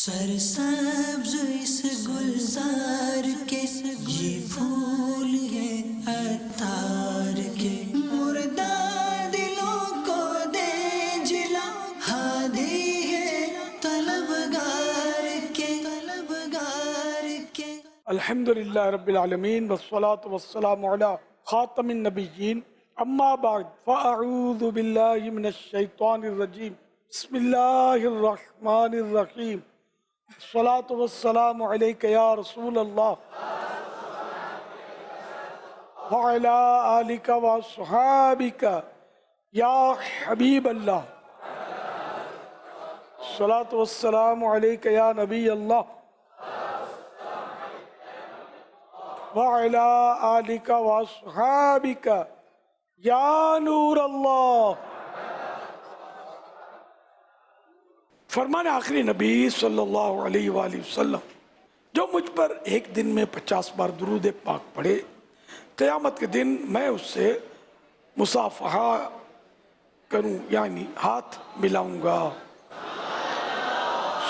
سرسبز اس گلزار کے یہ پھول ہیں عطار کے، مردہ دلوں کو دے جلا، ہادی ہے طلبگار کے، طلبگار کے۔ الحمدللہ رب العالمین والصلاة والسلام علی خاتم النبیین، اما بعد فاعوذ باللہ من الشیطان الرجیم، بسم اللہ الرحمن الرحیم، الصلاة والسلام علیک یا رسول اللہ وعلی آلک واصحابک یا حبیب اللہ، الصلاة والسلام علیک یا نبی اللہ وعلی آلک واصحابک یا نور اللہ۔ فرمان آخری نبی صلی اللہ علیہ وآلہ وسلم، جو مجھ پر ایک دن میں 50 بار درود پاک پڑھے، قیامت کے دن میں اس سے مصافحہ کروں، یعنی ہاتھ ملاؤں گا۔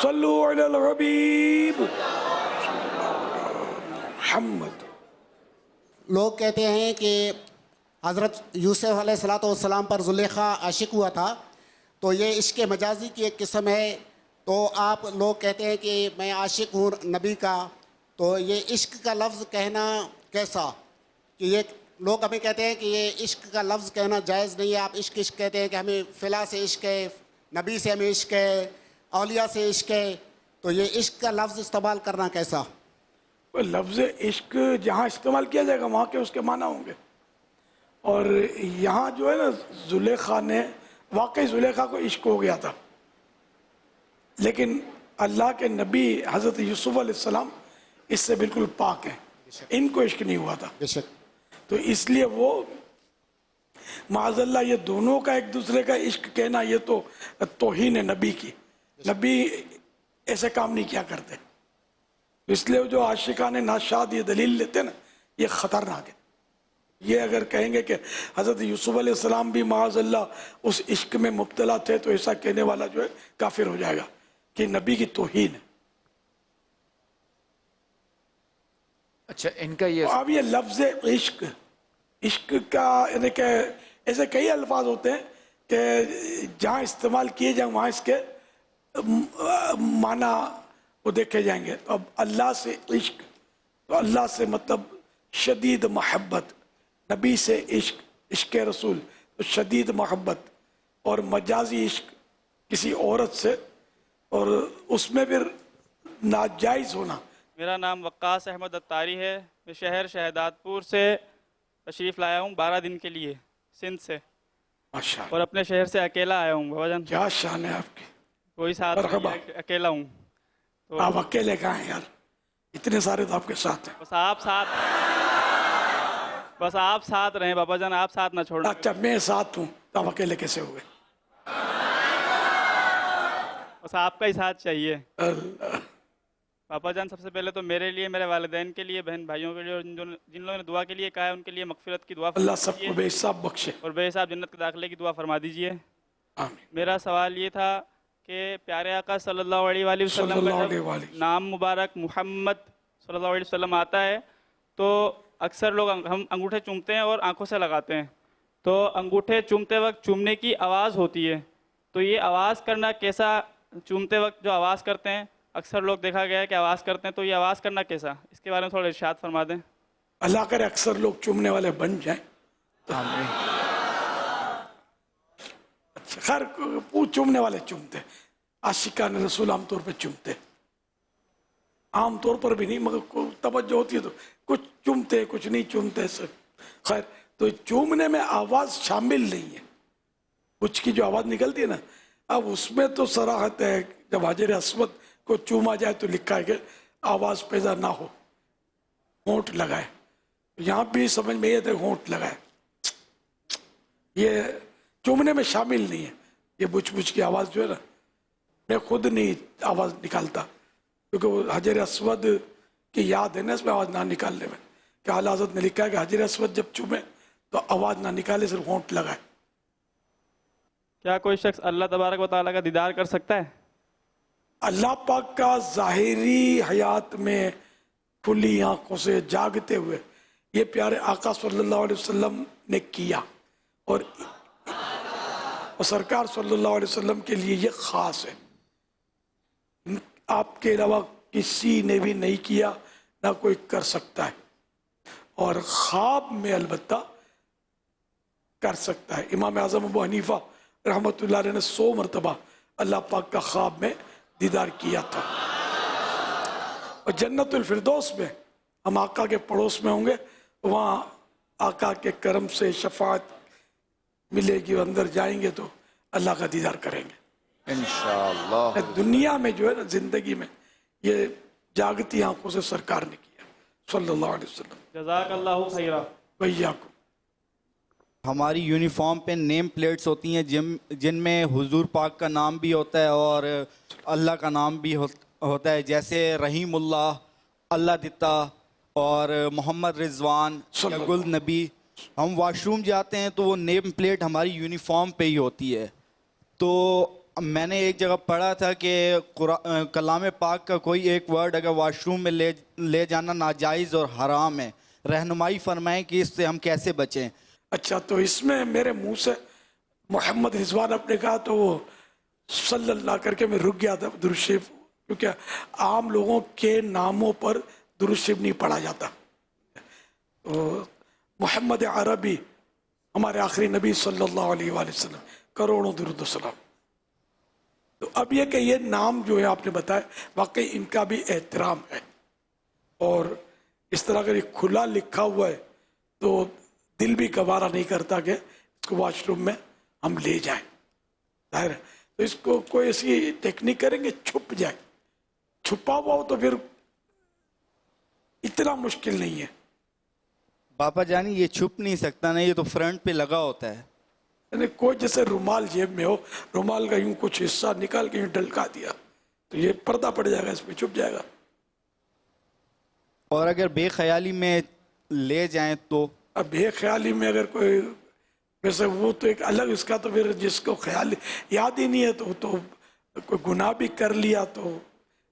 صلو علی الحبیب محمد۔ لوگ کہتے ہیں کہ حضرت یوسف علیہ السلام پر زلیخا عاشق ہوا تھا، تو یہ عشق مجازی کی ایک قسم ہے۔ تو آپ لوگ کہتے ہیں کہ میں عاشق ہوں نبی کا، تو یہ عشق کا لفظ کہنا کیسا؟ کہ یہ لوگ ہمیں کہتے ہیں کہ یہ عشق کا لفظ کہنا جائز نہیں ہے، آپ عشق عشق کہتے ہیں کہ ہمیں فلاں سے عشق ہے، نبی سے ہمیں عشق ہے، اولیاء سے عشق ہے، تو یہ عشق کا لفظ استعمال کرنا کیسا؟ لفظ عشق جہاں استعمال کیا جائے گا وہاں کے اس کے معنی ہوں گے، اور یہاں جو ہے نا زلیخا نے، واقعی زلیخا کو عشق ہو گیا تھا، لیکن اللہ کے نبی حضرت یوسف علیہ السلام اس سے بالکل پاک ہیں، ان کو عشق نہیں ہوا تھا، بے شک۔ تو اس لیے وہ معاذ اللہ یہ دونوں کا ایک دوسرے کا عشق کہنا یہ تو توہین ہے نبی کی، نبی ایسے کام نہیں کیا کرتے، اس لیے جو عاشقان ناشاد یہ دلیل لیتے نا یہ خطرناک ہے۔ یہ اگر کہیں گے کہ حضرت یوسف علیہ السلام بھی معاذ اللہ اس عشق میں مبتلا تھے تو ایسا کہنے والا جو ہے کافر ہو جائے گا کہ نبی کی توہین ہے۔ اچھا، ان کا یہ اب یہ لفظ عشق، عشق کا یعنی کہ ایسے کئی الفاظ ہوتے ہیں کہ جہاں استعمال کیے جائیں وہاں اس کے معنی وہ دیکھے جائیں گے۔ تو اب اللہ سے عشق، تو اللہ سے مطلب شدید محبت، نبی سے عشق، عشق رسول تو شدید محبت، اور مجازی عشق کسی عورت سے، اور اس میں پھر ناجائز ہونا۔ میرا نام وقاص احمد اتاری ہے، میں شہر شہداد پور سے تشریف لایا ہوں 12 دن کے لیے سندھ سے، ماشاءاللہ، اور اپنے شہر سے اکیلا آیا ہوں بابا جان، کیا شان ہے آپ کی، کوئی ساتھ نہیں مرحبا۔ ہے، اکیلا ہوں۔ تو آپ اکیلے کہاں ہیں یار، اتنے سارے تو آپ کے ساتھ ہیں۔ بس آپ ساتھ رہیں بابا جان، آپ ساتھ نہ چھوڑیں۔ اچھا میں ساتھ ہوں تو آپ اکیلے کیسے ہوئے؟ بس آپ کا ہی ساتھ چاہیے اللہ، پاپا جان۔ سب سے پہلے تو میرے لیے، میرے والدین کے لیے، بہن بھائیوں کے لیے، اور جن لوگوں نے دعا کے لیے کہا ہے ان کے لیے مغفرت کی دعا اللہ فرما سب کو دیجیے، بے حساب بخشے، اور بے حساب جنت کے داخلے کی دعا فرما دیجیے۔ آمین۔ میرا سوال یہ تھا کہ پیارے آقا صلی اللہ علیہ وآلہ صلی وسلم اللہ کا علیہ جب وآلہ وسلم، نام مبارک محمد صلی اللہ علیہ وسلم آتا ہے تو اکثر لوگ ہم انگوٹھے چومتے ہیں اور آنکھوں سے لگاتے ہیں، تو انگوٹھے چومتے وقت چومنے کی آواز ہوتی ہے، تو یہ آواز کرنا کیسا؟ چومتے وقت جو آواز کرتے ہیں، اکثر لوگ دیکھا گیا ہے کہ آواز کرتے ہیں، تو یہ آواز کرنا کیسا؟ اس کے بارے میں تھوڑا ارشاد فرما دیں۔ اللہ کرے اکثر لوگ چومنے والے بن جائیں۔ اچھا خیر، چومنے والے چومتے، عاشقان رسول عام طور پہ چومتے، عام طور پر بھی نہیں مگر توجہ ہوتی ہے تو کچھ چومتے کچھ نہیں چومتے سب۔ خیر، تو چومنے میں آواز شامل نہیں ہے، کچھ کی جو آواز نکلتی ہے نا، اب اس میں تو صراحت ہے جب حجر اسود کو چوما جائے تو لکھا ہے کہ آواز پیدا نہ ہو، ہونٹ لگائے، یہاں بھی سمجھ میں یہ تھا ہونٹ لگائے، یہ چومنے میں شامل نہیں ہے۔ یہ بچ بچ کی آواز جو ہے نا، میں خود نہیں آواز نکالتا کیونکہ وہ حجر اسود کی یاد ہے نا اس میں آواز نہ نکالنے میں، کہ اعلیٰ حضرت نے لکھا ہے کہ حجر اسود جب چومے تو آواز نہ نکالے، صرف ہونٹ لگائے۔ کیا کوئی شخص اللہ تبارک و تعالیٰ کا دیدار کر سکتا ہے؟ اللہ پاک کا ظاہری حیات میں کھلی آنکھوں سے جاگتے ہوئے یہ پیارے آقا صلی اللہ علیہ وسلم نے کیا، اور سرکار صلی اللہ علیہ وسلم کے لیے یہ خاص ہے، آپ کے علاوہ کسی نے بھی نہیں کیا، نہ کوئی کر سکتا ہے، اور خواب میں البتہ کر سکتا ہے۔ امام اعظم ابو حنیفہ رحمۃ اللہ علیہ نے 100 مرتبہ اللہ پاک کا خواب میں دیدار کیا تھا، اور جنت الفردوس میں ہم آقا کے پڑوس میں ہوں گے، وہاں آقا کے کرم سے شفاعت ملے گی، اندر جائیں گے تو اللہ کا دیدار کریں گے انشاءاللہ۔ دنیا میں جو ہے نا زندگی میں یہ جاگتی آنکھوں سے سرکار نے کیا صلی اللہ علیہ وسلم۔ جزاک اللہ خیرہ۔ ویاکم۔ ہماری یونیفارم پہ نیم پلیٹس ہوتی ہیں جن میں حضور پاک کا نام بھی ہوتا ہے اور اللہ کا نام بھی ہوتا ہے، جیسے رحیم اللہ، اللہ دتا اور محمد رضوان یا گل نبی۔ ہم واش روم جاتے ہیں تو وہ نیم پلیٹ ہماری یونیفارم پہ ہی ہوتی ہے۔ تو میں نے ایک جگہ پڑھا تھا کہ کلام پاک کا کوئی ایک ورڈ اگر واش روم میں لے جانا ناجائز اور حرام ہے، رہنمائی فرمائیں کہ اس سے ہم کیسے بچیں۔ اچھا، تو اس میں میرے منہ سے محمد رضوان آپ نے کہا تو وہ صلی اللہ کر کے میں رک گیا تھا درود شریف، کیونکہ عام لوگوں کے ناموں پر درود شریف نہیں پڑھا جاتا۔ تو محمد عربی ہمارے آخری نبی صلی اللہ علیہ وآلہ وسلم، کروڑوں درود و سلام۔ تو اب یہ کہ یہ نام جو ہے آپ نے بتایا، واقعی ان کا بھی احترام ہے، اور اس طرح اگر یہ کھلا لکھا ہوا ہے تو دل بھی گوارا نہیں کرتا کہ اس کو واش روم میں ہم لے جائیں، ظاہر ہے۔ تو اس کو کوئی ایسی ٹیکنیک کریں گے چھپ جائے، چھپا ہوا ہو تو پھر اتنا مشکل نہیں ہے۔ باپا جانی یہ چھپ نہیں سکتا نا، یہ تو فرنٹ پہ لگا ہوتا ہے۔ یعنی کوئی جیسے رومال جیب میں ہو، رومال کا یوں کچھ حصہ نکال کے یوں ڈلکا دیا تو یہ پردہ پڑ جائے گا، اس میں چھپ جائے گا۔ اور اگر بے خیالی میں لے جائیں تو اب بے خیالی میں اگر کوئی ویسے وہ تو ایک الگ اس کا، تو پھر جس کو خیال یاد ہی نہیں ہے تو کوئی گناہ بھی کر لیا، تو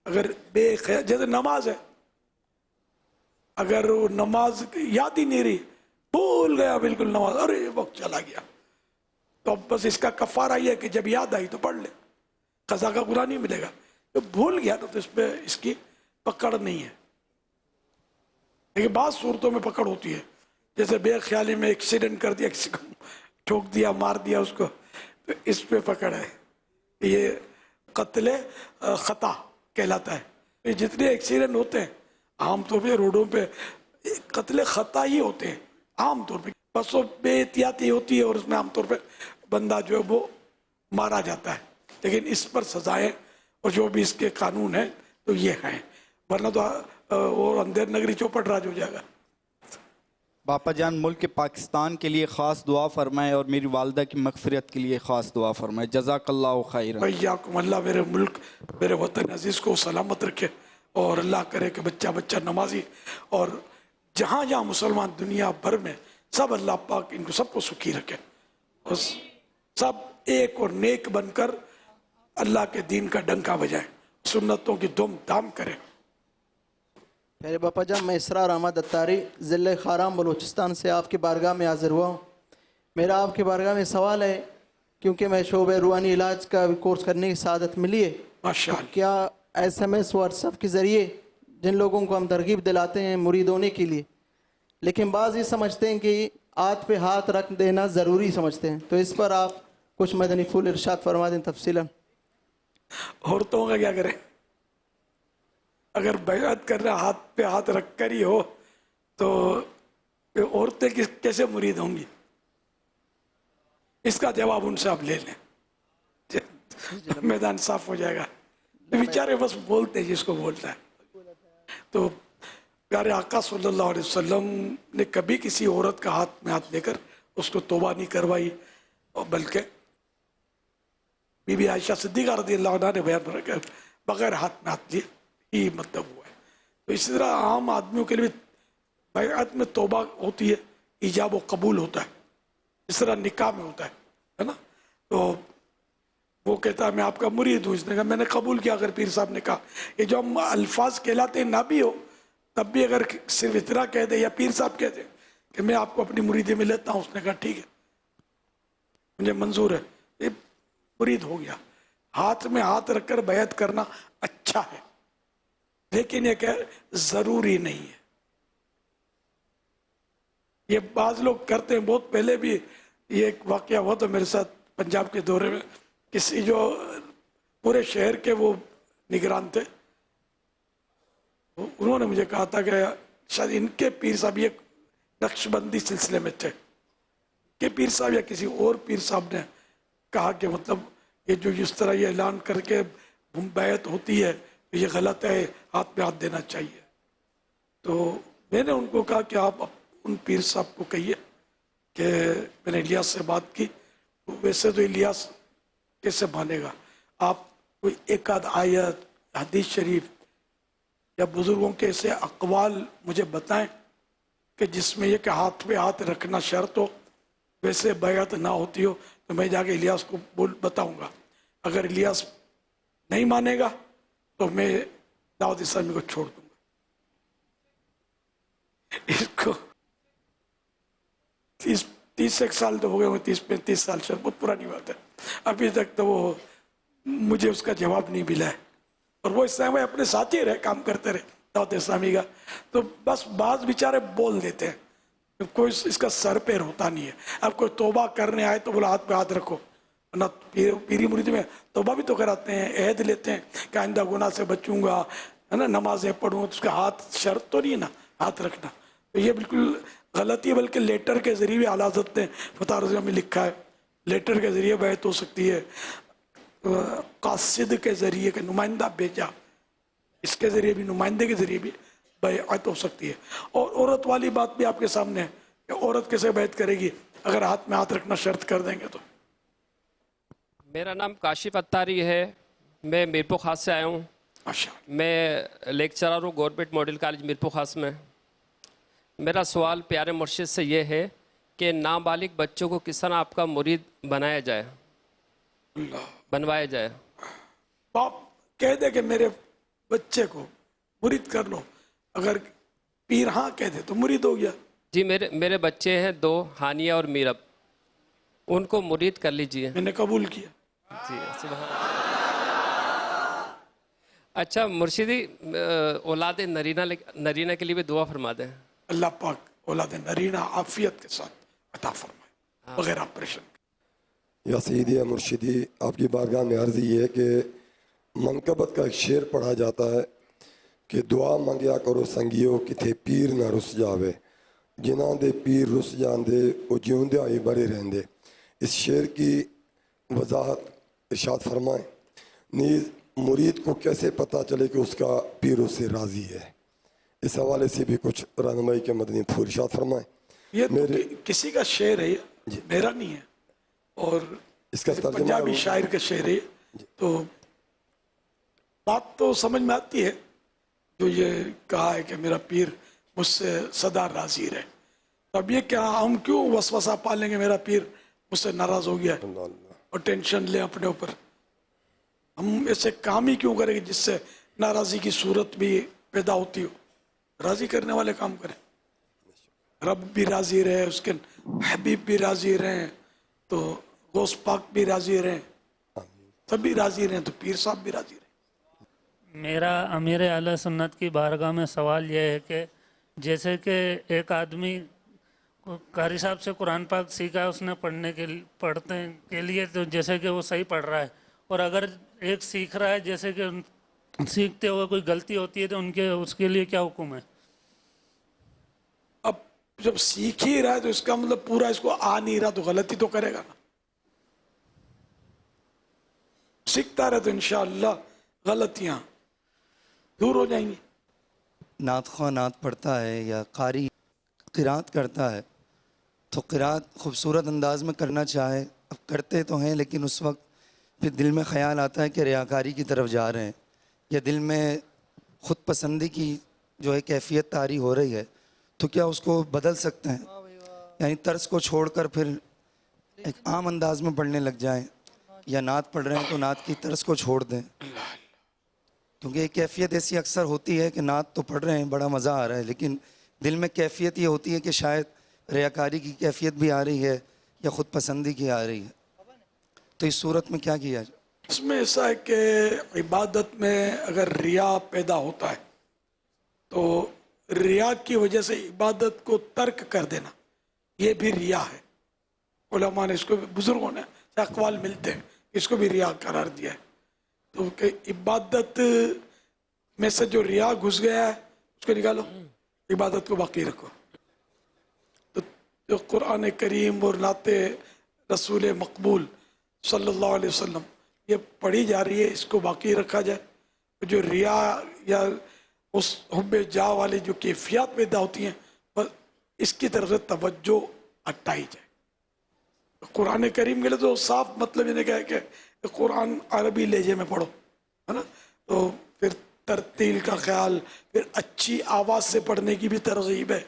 اگر بے خیال جیسے نماز ہے، اگر وہ نماز یاد ہی نہیں رہی، بھول گیا بالکل نماز، ارے وقت چلا گیا، تو اب بس اس کا کفارہ یہ ہے کہ جب یاد آئی تو پڑھ لے، قضا کا گناہ نہیں ملے گا۔ تو بھول گیا تو اس پہ اس کی پکڑ نہیں ہے، لیکن بعض صورتوں میں پکڑ ہوتی ہے، جیسے بے خیالی میں ایکسیڈنٹ کر دیا، کسی کو ٹھوک دیا، مار دیا اس کو، تو اس پہ پکڑ ہے، یہ قتل خطا کہلاتا ہے۔ یہ جتنے ایکسیڈنٹ ہوتے ہیں عام طور پہ روڈوں پہ قتل خطا ہی ہوتے ہیں عام طور پہ، بس وہ بے احتیاطی ہوتی ہے اور اس میں عام طور پہ بندہ جو ہے وہ مارا جاتا ہے، لیکن اس پر سزائیں اور جو بھی اس کے قانون ہیں تو یہ ہیں، ورنہ تو وہ اندھیر نگری چوپٹ راج ہو جائے گا۔ باپا جان ملک پاکستان کے لیے خاص دعا فرمائیں اور میری والدہ کی مغفرت کے لیے خاص دعا فرمائیں۔ جزاک اللہ خیر۔ ویاکم۔ اللہ میرے ملک، میرے وطن عزیز کو سلامت رکھے، اور اللہ کرے کہ بچہ بچہ نمازی، اور جہاں جہاں مسلمان دنیا بھر میں سب اللہ پاک ان کو سب کو سکھی رکھے، اور سب ایک اور نیک بن کر اللہ کے دین کا ڈنکا بجائیں، سنتوں کی دم دام کریں۔ میرے باپا جان، میں اسرار احمد اتاری ضلع خارام بلوچستان سے آپ کی بارگاہ میں حاضر ہوا ہوں۔ میرا آپ کی بارگاہ میں سوال ہے، کیونکہ میں شعبہ روحانی علاج کا کورس کرنے کی سعادت ملی ہے، ماشاء اللہ۔ کیا SMS واٹس ایپ کے ذریعے جن لوگوں کو ہم ترغیب دلاتے ہیں مرید ہونے کے لیے، لیکن بعض یہ سمجھتے ہیں کہ ہاتھ پہ ہاتھ رکھ دینا ضروری سمجھتے ہیں، تو اس پر آپ کچھ مدنی پھول ارشاد فرما دیں تفصیلاً۔ عورتوں کا کیا کریں؟ اگر بیعت کر رہا ہاتھ پہ ہاتھ رکھ کر ہی ہو تو عورتیں کیسے مرید ہوں گی؟ اس کا جواب ان سے آپ لے لیں، میدان صاف ہو جائے گا۔ بیچارے بس بولتے ہیں جس کو بولتا ہے۔ تو پیارے آقا صلی اللہ علیہ وسلم نے کبھی کسی عورت کا ہاتھ میں ہاتھ لے کر اس کو توبہ نہیں کروائی، اور بلکہ بی بی عائشہ صدیقہ رضی اللہ عنہ نے بیان کر بغیر ہاتھ میں ہاتھ لیے ہی مطلب ہوا ہے۔ تو اسی طرح عام آدمیوں کے لیے بیعت میں توبہ ہوتی ہے، ایجاب و قبول ہوتا ہے، اس طرح نکاح میں ہوتا ہے نا۔ تو وہ کہتا ہے میں آپ کا مرید ہوں. اس نے کہا میں نے قبول کیا. اگر پیر صاحب نے کہا یہ جو ہم الفاظ کہلاتے ہیں نہ بھی ہو تب بھی اگر صرف اتنا کہہ دے یا پیر صاحب کہہ دے کہ میں آپ کو اپنی مریدی میں لیتا ہوں, اس نے کہا ٹھیک ہے مجھے منظور ہے, یہ مرید ہو گیا. ہاتھ میں ہاتھ رکھ کر بیعت کرنا اچھا ہے لیکن یہ کہ ضروری نہیں ہے. یہ بعض لوگ کرتے ہیں. بہت پہلے بھی یہ ایک واقعہ ہوا تو میرے ساتھ پنجاب کے دورے میں, کسی جو پورے شہر کے وہ نگران تھے انہوں نے مجھے کہا تھا کہ شاید ان کے پیر صاحب یہ نقش بندی سلسلے میں تھے کہ پیر صاحب یا کسی اور پیر صاحب نے کہا کہ مطلب یہ جو اس طرح یہ اعلان کر کے بیعت ہوتی ہے یہ غلط ہے, ہاتھ پہ ہاتھ دینا چاہیے. تو میں نے ان کو کہا کہ آپ ان پیر صاحب کو کہیے کہ میں نے الیاس سے بات کی. ویسے تو الیاس کیسے مانے گا, آپ کوئی ایک آدھ آیت حدیث شریف یا بزرگوں کے ایسے اقوال مجھے بتائیں کہ جس میں یہ کہ ہاتھ پہ ہاتھ رکھنا شرط ہو, ویسے بیعت نہ ہوتی ہو, تو میں جا کے الیاس کو بتاؤں گا. اگر الیاس نہیں مانے گا تو میں دعوت اسلامی کو چھوڑ دوں گا. اس کو 30 ایک سال تو ہو گئے, 30-35 سال سے, بہت پرانی بات ہے. ابھی تک تو وہ مجھے اس کا جواب نہیں ملا ہے. اور وہ اس طرح اپنے ساتھی رہے, کام کرتے رہے دعوت اسلامی کا. تو بس بعض بیچارے بول دیتے ہیں, کوئی اس کا سر پیر ہوتا نہیں ہے. اب کوئی توبہ کرنے آئے تو بولا ہاتھ پہ ہاتھ رکھو, ورنہ پیری مرید میں توبہ بھی تو کراتے ہیں, عہد لیتے ہیں کہ آئندہ گناہ سے بچوں گا, ہے نا, نمازیں پڑھوں, تو اس کا ہاتھ شرط تو نہیں ہے نا ہاتھ رکھنا. تو یہ بالکل غلطی ہے. بلکہ لیٹر کے ذریعے بھی اعلیٰ حضرت نے فتح رضیہ میں لکھا ہے لیٹر کے ذریعے بیعت ہو سکتی ہے. قاصد کے ذریعے کہ نمائندہ بھیجا, اس کے ذریعے بھی, نمائندے کے ذریعے بھی بیعت ہو سکتی ہے. اور عورت والی بات بھی آپ کے سامنے ہے کہ عورت کیسے بیعت کرے گی اگر ہاتھ میں ہاتھ رکھنا شرط کر دیں گے تو. میرا نام کاشف اتاری ہے, میں میرپور خاص سے آیا ہوں. ماشاء میں لیکچرر ہوں گورنمنٹ ماڈل کالج میرپور خاص میں. میرا سوال پیارے مرشد سے یہ ہے کہ نابالغ بچوں کو کس طرح آپ کا مرید بنایا جائے, بنوایا جائے. باپ کہہ دے کہ میرے بچے کو مرید کر لو, اگر پیر ہاں کہہ دے تو مرید ہو گیا. جی میرے بچے ہیں 2, ہانیہ اور میرب, ان کو مرید کر لیجئے. میں نے قبول کیا. جی سبحان. اچھا مرشدی, اولاد نرینہ کے لیے بھی دعا فرما دیں. اللہ پاک اولاد نرینہ عافیت کے ساتھ عطا فرمائے بغیر آپریشن. یا سیدی یا مرشدی, آپ کی بارگاہ میں عرض یہ ہے کہ منقبت کا ایک شعر پڑھا جاتا ہے کہ دعا منگیا کرو سنگیو کتھے پیر نہ رس جاوے, جنہاں دے پیر رس جاندے وہ جیوندے آئی بڑے رہندے. اس شعر کی وضاحت ارشاد فرمائیں. نیز مرید کو کیسے پتہ چلے کہ اس کا پیر اس سے راضی ہے, اس حوالے سے بھی کچھ رہنمائی کے مدنی پھول ارشاد فرمائیں. یہ تو کسی کا شعر ہے, یہ میرا نہیں ہے, اور اس کا ترجمہ پنجابی شاعر کا شعر ہے. تو بات تو سمجھ میں آتی ہے جو یہ کہا ہے کہ میرا پیر مجھ سے صدا راضی رہے. اب یہ کیا ہم کیوں وسوسہ پالیں گے میرا پیر مجھ سے ناراض ہو گیا اور ٹینشن لیں اپنے اوپر. ہم ایسے کام ہی کیوں کریں گے جس سے ناراضی کی صورت بھی پیدا ہوتی ہو. راضی کرنے والے کام کریں, رب بھی راضی رہے, اس کے حبیب بھی راضی رہیں, تو غوث پاک بھی راضی رہیں, سب بھی راضی رہیں, تو پیر صاحب بھی راضی رہیں. میرا امیر اہل سنت کی بارگاہ میں سوال یہ ہے کہ جیسے کہ ایک آدمی قاری صاحب سے قرآن پاک سیکھا ہے, اس نے پڑھنے کے لیے, تو جیسے کہ وہ صحیح پڑھ رہا ہے, اور اگر ایک سیکھ رہا ہے جیسے کہ سیکھتے ہوئے کوئی غلطی ہوتی ہے تو اس کے لیے کیا حکم ہے؟ اب جب سیکھ ہی رہا ہے تو اس کا مطلب پورا اس کو آ نہیں رہا تو غلطی تو کرے گا نا. سیکھتا رہے تو انشاءاللہ غلطیاں دور ہو جائیں گی. نعت خواہ نعت پڑھتا ہے یا قاری قرات کرتا ہے تو قرات خوبصورت انداز میں کرنا چاہے, اب کرتے تو ہیں لیکن اس وقت پھر دل میں خیال آتا ہے کہ ریاکاری کی طرف جا رہے ہیں, یا دل میں خود پسندی کی جو ہے کیفیت طاری ہو رہی ہے, تو کیا اس کو بدل سکتے ہیں, یعنی طرز کو چھوڑ کر پھر ایک عام انداز میں پڑھنے لگ جائیں, یا نعت پڑھ رہے ہیں تو نعت کی طرز کو چھوڑ دیں، کیونکہ ایک کیفیت ایسی اکثر ہوتی ہے کہ نعت تو پڑھ رہے ہیں بڑا مزہ آ رہا ہے، لیکن دل میں کیفیت یہ ہوتی ہے کہ شاید ریاکاری کی کیفیت بھی آ رہی ہے یا خود پسندی کی آ رہی ہے، تو اس صورت میں کیا کیا جائے؟ اس میں ایسا ہے کہ عبادت میں اگر ریا پیدا ہوتا ہے تو ریا کی وجہ سے عبادت کو ترک کر دینا یہ بھی ریا ہے. علماء نے اس کو بزرگوں نے اقوال ملتے ہیں اس کو بھی ریا قرار دیا ہے. تو کہ عبادت میں سے جو ریا گھس گیا ہے اس کو نکالو، عبادت کو باقی رکھو. تو جو قرآن کریم اور نعت رسول مقبول صلی اللہ علیہ وسلم یہ پڑھی جا رہی ہے اس کو باقی رکھا جائے. جو ریا یا اس حب جا والی جو کیفیات پیدا ہوتی ہیں بس اس کی طرف سے توجہ ہٹائی جائے. قرآن کریم کے لیے تو صاف مطلب یہ کہا ہے کہ قرآن عربی لہجے میں پڑھو، ہے نا. تو پھر ترتیل کا خیال، پھر اچھی آواز سے پڑھنے کی بھی ترغیب ہے.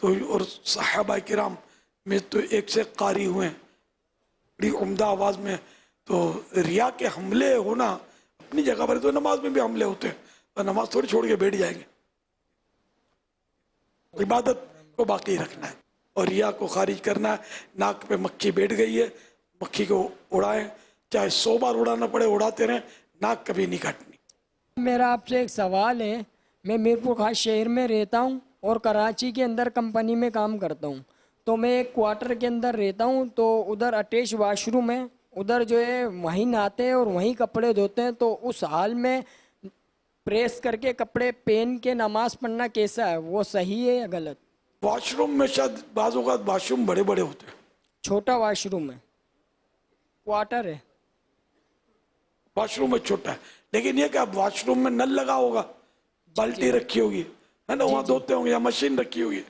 تو اور صحابہ کرام میں تو ایک سے قاری ہوئے ہیں بڑی عمدہ آواز میں. تو ریا کے حملے ہونا اپنی جگہ پر، تو نماز میں بھی حملے ہوتے ہیں، تو نماز تھوڑی چھوڑ کے بیٹھ جائیں گے. عبادت کو باقی رکھنا ہے اور ریا کو خارج کرنا ہے. ناک پہ مکھی بیٹھ گئی ہے، مکھی کو اڑائیں، چاہے 100 بار اڑانا پڑے اڑاتے رہیں، ناک کبھی نہیں کاٹنی. میرا آپ سے ایک سوال ہے. میں میرپور خاص شہر میں رہتا ہوں اور کراچی کے اندر کمپنی میں کام کرتا ہوں. تو میں ایک کوارٹر کے اندر رہتا ہوں، تو ادھر اٹیچ واش روم ہے، ادھر جو ہے وہیں نہاتے ہیں اور وہیں کپڑے دھوتے ہیں. تو اس حال میں پریس کر کے کپڑے پہن کے نماز پڑھنا کیسا ہے، وہ صحیح ہے یا غلط؟ واش روم میں شاید بعض اوقات واش روم بڑے بڑے ہوتے ہیں. چھوٹا واش روم ہے، کوارٹر ہے. واش روم میں چھوٹا ہے، لیکن یہ کہ اب واش روم میں نل لگا ہوگا، بالٹی رکھی ہوگی ہے نا، وہاں دھوتے ہوں گے، یا مشین رکھی ہوگی.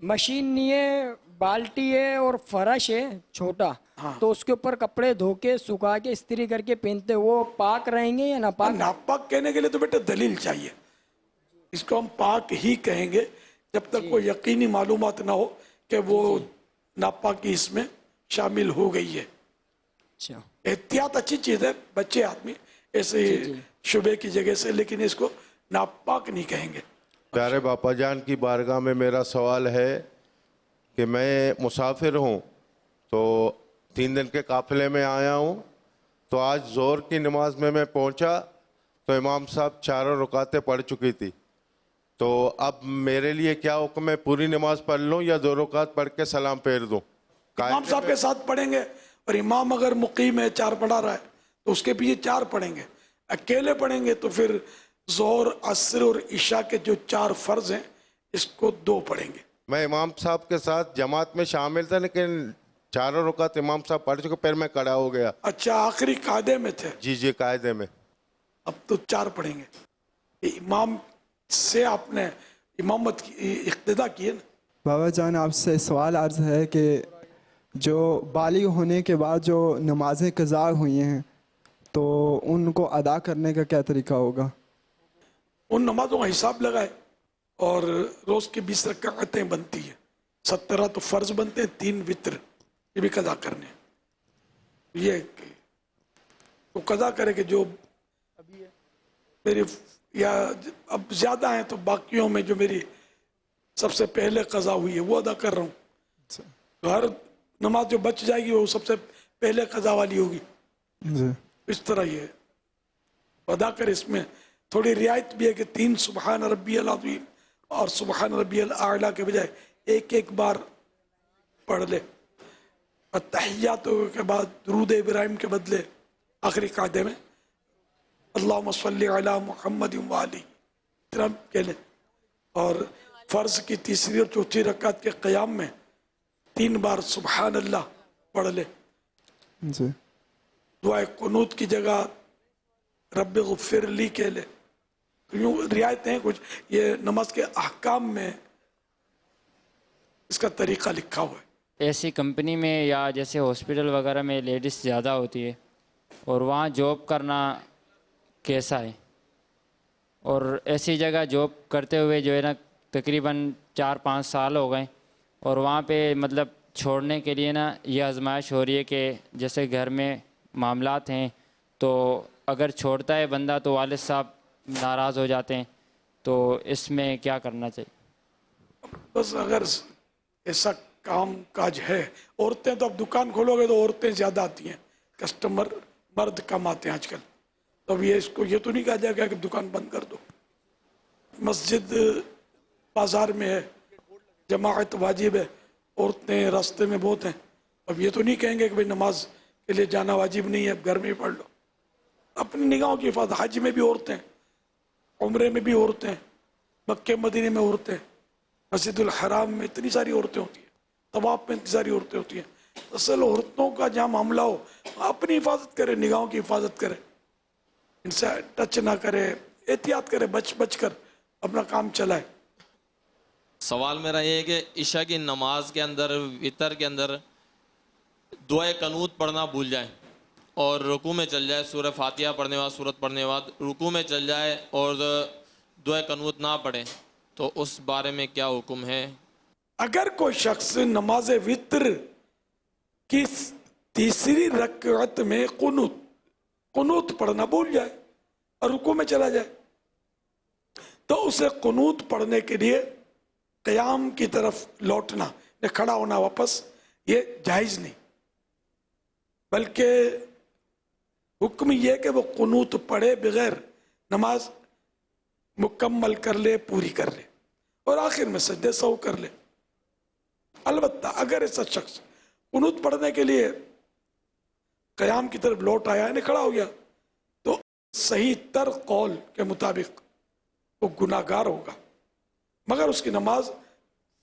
مشین نہیں ہے، بالٹی ہے اور فرش ہے چھوٹا. تو اس کے اوپر کپڑے دھو کے سکھا کے استری کر کے پہنتے، وہ پاک رہیں گے یا ناپاک؟ ناپاک کہنے کے لیے تو بیٹا دلیل چاہیے. اس کو ہم پاک ہی کہیں گے جب تک کوئی یقینی معلومات نہ ہو کہ وہ ناپاکی اس میں شامل ہو گئی ہے. احتیاط اچھی چیز ہے، بچے آدمی ایسے شبے کی جگہ سے، لیکن اس کو ناپاک نہیں کہیں گے. پیارے باپا جان کی بارگاہ میں میرا سوال ہے کہ میں مسافر ہوں، تو 3 دن کے قافلے میں آیا ہوں. تو آج ظہر کی نماز میں پہنچا تو امام صاحب 4 رکعتیں پڑھ چکی تھی. تو اب میرے لیے کیا حکم ہے، پوری نماز پڑھ لوں یا 2 رکعت پڑھ کے سلام پھیر دوں؟ امام صاحب کے ساتھ پڑھیں گے، اور امام اگر مقیم ہے 4 پڑھا رہا ہے تو اس کے پیچھے 4 پڑھیں گے. اکیلے پڑھیں گے تو پھر ظہر، عصر اور عشاء کے جو 4 فرض ہیں اس کو 2 پڑھیں گے. میں امام صاحب کے ساتھ جماعت میں شامل تھا، لیکن 4 رکعت امام صاحب پڑھ چکے، پھر میں کھڑا ہو گیا. اچھا، آخری قاعدے میں تھے؟ جی قاعدے میں. اب تو 4 پڑھیں گے. امام سے آپ نے امامت کی اقتدا کی ہے نا. بابا جان آپ سے سوال عرض ہے کہ جو بالغ ہونے کے بعد جو نمازیں قضا ہوئی ہیں تو ان کو ادا کرنے کا کیا طریقہ ہوگا؟ ان نمازوں کا حساب لگائے اور روز کی 20 رکعتیں بنتی ہیں، 17 تو فرض بنتے ہیں، 3 وتر یہ بھی قضا کرنے. یہ تو قضا کرے کہ جو میری یا اب زیادہ ہیں تو باقیوں میں جو میری سب سے پہلے قضا ہوئی ہے وہ ادا کر رہا ہوں. تو ہر نماز جو بچ جائے گی وہ سب سے پہلے قضا والی ہوگی. اس طرح یہ ادا کر. اس میں تھوڑی رعایت بھی ہے کہ 3 سبحان ربی العظیم اور سبحان ربی الاعلیٰ کے بجائے ایک بار پڑھ لے. التحیات کے بعد درود ابراہیم کے بدلے آخری قاعدے میں اللہم صلی علی محمد وآلہ کہہ لے. اور فرض کی 3ری اور 4تھی رکعت کے قیام میں 3 بار سبحان اللہ پڑھ لے. دعائے قنوت کی جگہ رب غفر لی کہہ لے. یوں رعایتیں ہیں کچھ، یہ نماز کے احکام میں اس کا طریقہ لکھا ہوا ہے. ایسی کمپنی میں یا جیسے ہاسپٹل وغیرہ میں لیڈیز زیادہ ہوتی ہے اور وہاں جاب کرنا کیسا ہے؟ اور ایسی جگہ جاب کرتے ہوئے جو ہے نا تقریباً 4-5 سال ہو گئے، اور وہاں پہ مطلب چھوڑنے کے لیے نا یہ آزمائش ہو رہی ہے کہ جیسے گھر میں معاملات ہیں تو اگر چھوڑتا ہے بندہ تو والد صاحب ناراض ہو جاتے ہیں، تو اس میں کیا کرنا چاہیے؟ بس اگر ایسا کام کاج ہے، عورتیں تو اب دکان کھولو گے تو عورتیں زیادہ آتی ہیں، کسٹمر مرد کم آتے ہیں آج کل، تو اب اس کو یہ تو نہیں کہا جائے گا کہ دکان بند کر دو. مسجد بازار میں ہے، جماعت واجب ہے، عورتیں راستے میں بہت ہیں، اب یہ تو نہیں کہیں گے کہ بھئی نماز کے لیے جانا واجب نہیں ہے، اب گھر میں ہی پڑھ لو. اپنی نگاہوں کی حفاظت. حج میں بھی عورتیں، عمرے میں بھی عورتیں، مکہ مدینے میں عورتیں، مسجد الحرام میں اتنی ساری عورتیں ہوتی ہیں، طواف میں اتنی ساری عورتیں ہوتی ہیں. اصل عورتوں کا جہاں معاملہ ہو اپنی حفاظت کرے، نگاہوں کی حفاظت کرے، ان سے ٹچ نہ کرے، احتیاط کرے، بچ بچ کر اپنا کام چلائے. سوال میرا یہ ہے کہ عشاء کی نماز کے اندر، وطر کے اندر دعائے قنوت پڑھنا بھول جائیں اور رکوع میں چل جائے، سورہ فاتحہ پڑھنے بعد، سورت پڑھنے بعد رکوع میں چل جائے اور دعائے قنوت نہ پڑھیں، تو اس بارے میں کیا حکم ہے؟ اگر کوئی شخص نماز وطر کی تیسری رکعت میں قنوت پڑھنا بھول جائے اور رکوع میں چلا جائے تو اسے قنوت پڑھنے کے لیے قیام کی طرف لوٹنا، کھڑا ہونا واپس، یہ جائز نہیں، بلکہ حکم یہ کہ وہ قنوت پڑھے بغیر نماز مکمل کر لے، پوری کر لے اور آخر میں سجدہ سہو کر لے. البتہ اگر ایسا شخص قنوت پڑھنے کے لیے قیام کی طرف لوٹ آیا، یعنی کھڑا ہو گیا، تو صحیح تر قول کے مطابق وہ گناہ گار ہوگا، مگر اس کی نماز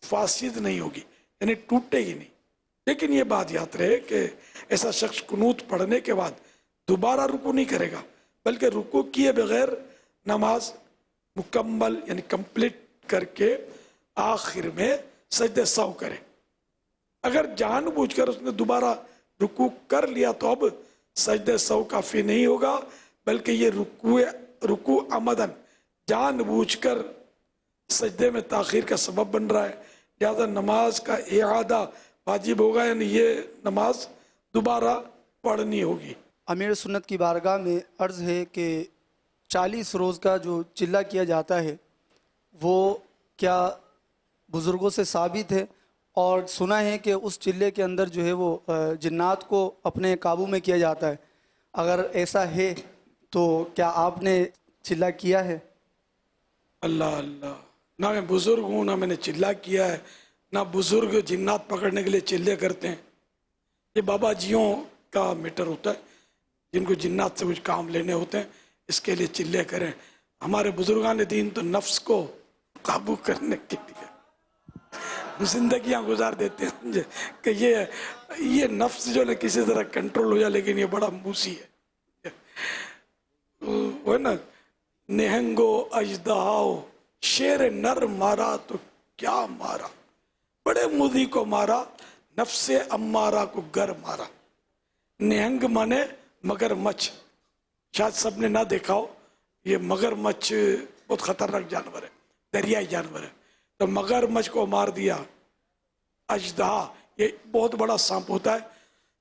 فاسد نہیں ہوگی، یعنی ٹوٹے گی نہیں. لیکن یہ بات یاد رہے کہ ایسا شخص قنوت پڑھنے کے بعد دوبارہ رکوع نہیں کرے گا، بلکہ رکوع کیے بغیر نماز مکمل یعنی کمپلیٹ کر کے آخر میں سجدہ سہو کرے. اگر جان بوجھ کر اس نے دوبارہ رکوع کر لیا تو اب سجدہ سہو کافی نہیں ہوگا، بلکہ یہ رکوع عمدن جان بوجھ کر سجدے میں تاخیر کا سبب بن رہا ہے، لہذا نماز کا اعادہ واجب ہوگا، یعنی یہ نماز دوبارہ پڑھنی ہوگی. امیر سنت کی بارگاہ میں عرض ہے کہ 40 روز کا جو چلہ کیا جاتا ہے وہ کیا بزرگوں سے ثابت ہے؟ اور سنا ہے کہ اس چلے کے اندر جو ہے وہ جنات کو اپنے قابو میں کیا جاتا ہے. اگر ایسا ہے تو کیا آپ نے چلہ کیا ہے؟ اللہ اللہ، نہ میں بزرگ ہوں، نہ میں نے چلہ کیا ہے، نہ بزرگ جنات پکڑنے کے لیے چلے کرتے ہیں. یہ بابا جیوں کا میٹر ہوتا ہے، جن کو جنات سے کچھ کام لینے ہوتے ہیں، اس کے لیے چلے کریں. ہمارے بزرگان دین تو نفس کو قابو کرنے کے لیے زندگیاں گزار دیتے ہیں کہ یہ نفس جو ہے کسی طرح کنٹرول ہو جائے، لیکن یہ بڑا موسی ہے. وہ ہے نا، نہنگو اژدہاؤ شیر نر مارا تو کیا مارا، بڑے موذی کو مارا، نفس امارہ کو گر مارا. نہنگ مانے مگر مچھ، شاید سب نے نہ دیکھا ہو، یہ مگر مچھ بہت خطرناک جانور ہے، دریائی جانور ہے. تو مگر مچھ کو مار دیا. اژدہا یہ بہت بڑا سانپ ہوتا ہے،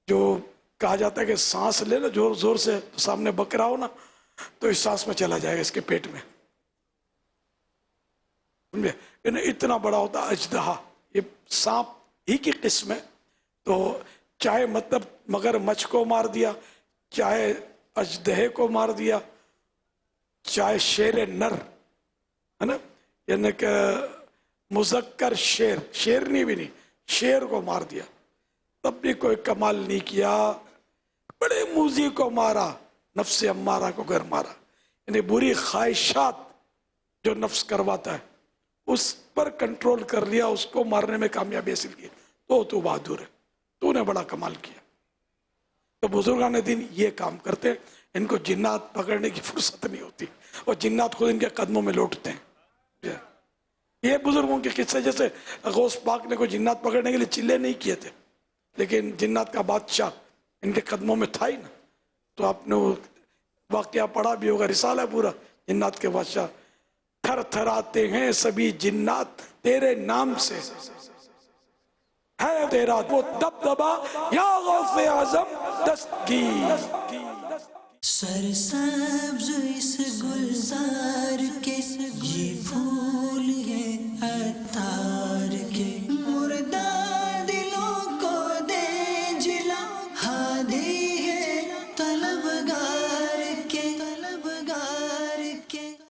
جو کہا جاتا ہے کہ سانس لے لو زور زور سے، تو سامنے بکرا ہو نا تو اس سانس میں چلا جائے گا، اس کے پیٹ میں. اتنا بڑا ہوتا ہے اژدہا، یہ سانپ ہی کی قسم ہے. تو چاہے مطلب مگر مچھ کو مار دیا، چاہے اژدہے کو مار دیا، چاہے شیر نر ہے نا، یعنی کہ مذکر شیرنی بھی نہیں، شیر کو مار دیا، تب بھی کوئی کمال نہیں کیا. بڑے موذی کو مارا، نفس امارہ کو گر مارا، یعنی بری خواہشات جو نفس کرواتا ہے اس پر کنٹرول کر لیا، اس کو مارنے میں کامیابی حاصل کی، تو بہادر ہے، تو نے بڑا کمال کیا. تو بزرگان دین یہ کام کرتے ہیں، ان کو جنات پکڑنے کی فرصت نہیں ہوتی، اور جنات خود ان کے قدموں میں لوٹتے ہیں. یہ بزرگوں کے قصے، جیسے غوث پاک نے کوئی جنات پکڑنے کے لیے چلے نہیں کیے تھے، لیکن جنات کا بادشاہ ان کے قدموں میں تھا ہی نا. تو آپ نے وہ واقعہ پڑھا بھی ہوگا، رسالہ ہے پورا جنات کے بادشاہ. تھر تھراتے ہیں سبھی جنات تیرے نام سے، ہے تیرا وہ دبدبا یا غوث اعظم دستگیر سرسبز اس گلزار کے یہ پھول ہیں عطار کے مردہ دلوں کو دے جلا ہادی ہے طلبگار